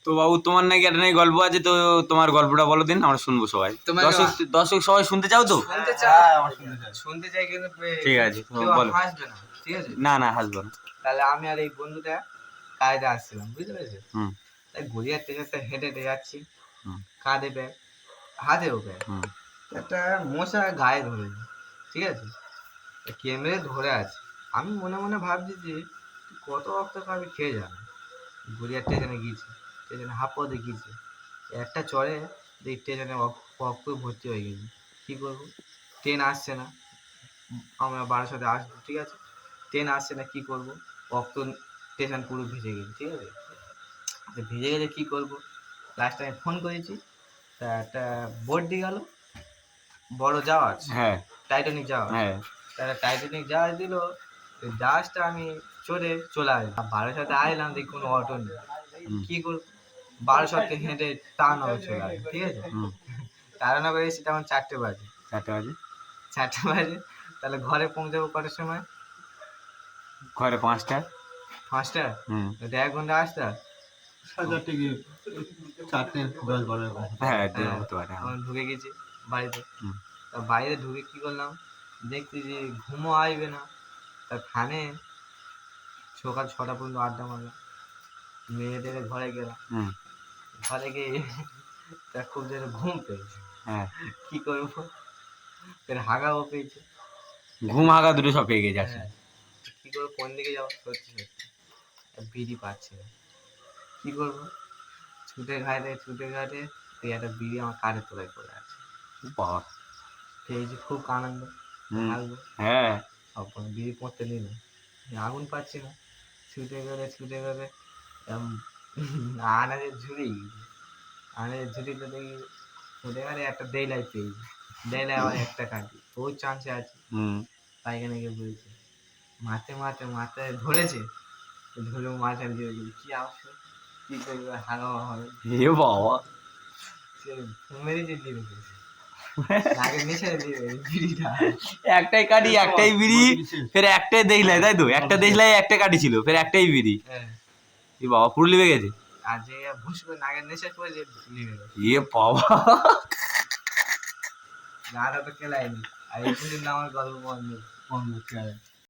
তো বাবু তোমার নাকি একটা নাকি গল্প আছে, তো তোমার গল্পটা বলো দিন, আমরা শুনবো সবাই। দর্শক সবাই শুনতে চাও তো? শুনতে চাই কিন্তু ঠিক আছে, কেউ বলো। হাসবে না, ঠিক আছে? না হাসবো না। তাহলে আমি আর এই বন্ধুটা কাজে আসছিলাম, বুঝতে পেরেছো? হুম তাই গড়িয়ার স্টেশনটা হেঁটে হেঁটে যাচ্ছি, হুম কাঁধে ব্যাগ, হাতেও ব্যাগ। হুম একটা মশা গায়ে ধরেছে, ঠিক আছে? কেমড়ে ধরে আছে। আমি মনে মনে ভাবছি যে কত রক্ত খাবি খেয়ে যাবে। গড়িয়ার স্টেশনে গিয়েছি, স্টেশনে হাফ পথে গিয়েছি, একটা চড়ে দেখি স্টেশনে রক্ত ভর্তি হয়ে গেছে। কী করবো? ট্রেন আসছে না, আমরা বারাসাতে আসবো, ঠিক আছে? ট্রেন আসছে না, কী করবো? রক্ত, স্টেশন পুরো ভিজে গেছে, ঠিক আছে? তো ভিজে গেলে কী করবো? লাস্টে আমি ফোন করেছি, তা একটা বোট দিয়ে গেল, বড় জাহাজ, হ্যাঁ টাইটানিক জাহাজ। হ্যাঁ তারা টাইটানিক জাহাজ দিল, ওই জাহাজটা আমি চড়ে চলে আসলাম। বারাসাতে আসলাম, দেখি কোনো অটো নেই। হুম কী করবো? বারাসাতে হেঁটে টাউনগর চলে আসলাম, ঠিক আছে? হুম টাউনগর এসে তখন 4টে বাজে। 4টে বাজে? 4টে বাজে, তাহলে ঘরে পৌঁছাবো কটার সময়? ঘরে 5টা। 5টা? হুম ওটা 1 ঘন্টা আসতে হয়। 4:30 কি 4:10-12 হ্যাঁ, হ্যাঁ, হতে পারে। তখন ঢুকে গেছি বাড়িতে। হুম তা বাইরে ঢুকে কী করলাম, দেখছি যে ঘুমও আসবে না। তা ফ্যানে সকাল 6টা পর্যন্ত আড্ডা মারলাম, মেয়েদের ঘরে গেলাম। হুম ঘরে গিয়ে তা খুব জোরে ঘুম পেয়েছে। হ্যাঁ, কী করবো? ফের হাগাও পেয়েছে। ঘুম হাগা দুটো সব পেয়ে গেছে। আচ্ছা, হ্যাঁ, কী করবো? কোন দিকে যাবো? সত্যি সত্যি বিড়ি পাচ্ছি না, কী করবো? ছুটে ঘাটে এই একটা বিড়ি আমার কানের তলায় পড়ে আছে। বাবা। পেয়েছি, খুব আনন্দ, হুম হাসবো। হ্যাঁ বিড়ি পড়তে নিল, আগুন পাচ্ছি না। ছুটে করে আনাজের ঝুড়ি, আনাজের ঝুড়িতে দেখি ছুটে গেলে একটা দেয়লাই পেয়েছি। দেয়লাই আবার একটা কাটি, ওই চান্সে আছে। হুম পাইখানে গিয়ে বলেছে, মাথায় ধরেছে, ধরে মাথায় দিয়ে গেছে। কী আফসোস, কী করবে, হাগাও হবে। এ বাবা। সে মেরেছে দিয়ে রেখেছে, নাকের নিচে দিয়ে বিড়িটা। একটাই কাঠি, একটাই বিড়ি, ফের একটাই দেখলাই, তাই তো? একটা দেখলাই, একটা কাঠি ছিল, ফের একটাই বিড়ি। হ্যাঁ, এ বাবা, পুরো লিবে গেছে। আর যে ভুস করে নাকের নিচে পড়েছে নিভে গেছে। এ বাবা। গাটা তো কেলায়নি, আর এই পর্যন্ত আমার গল্প বন্ধ। বন্ধ।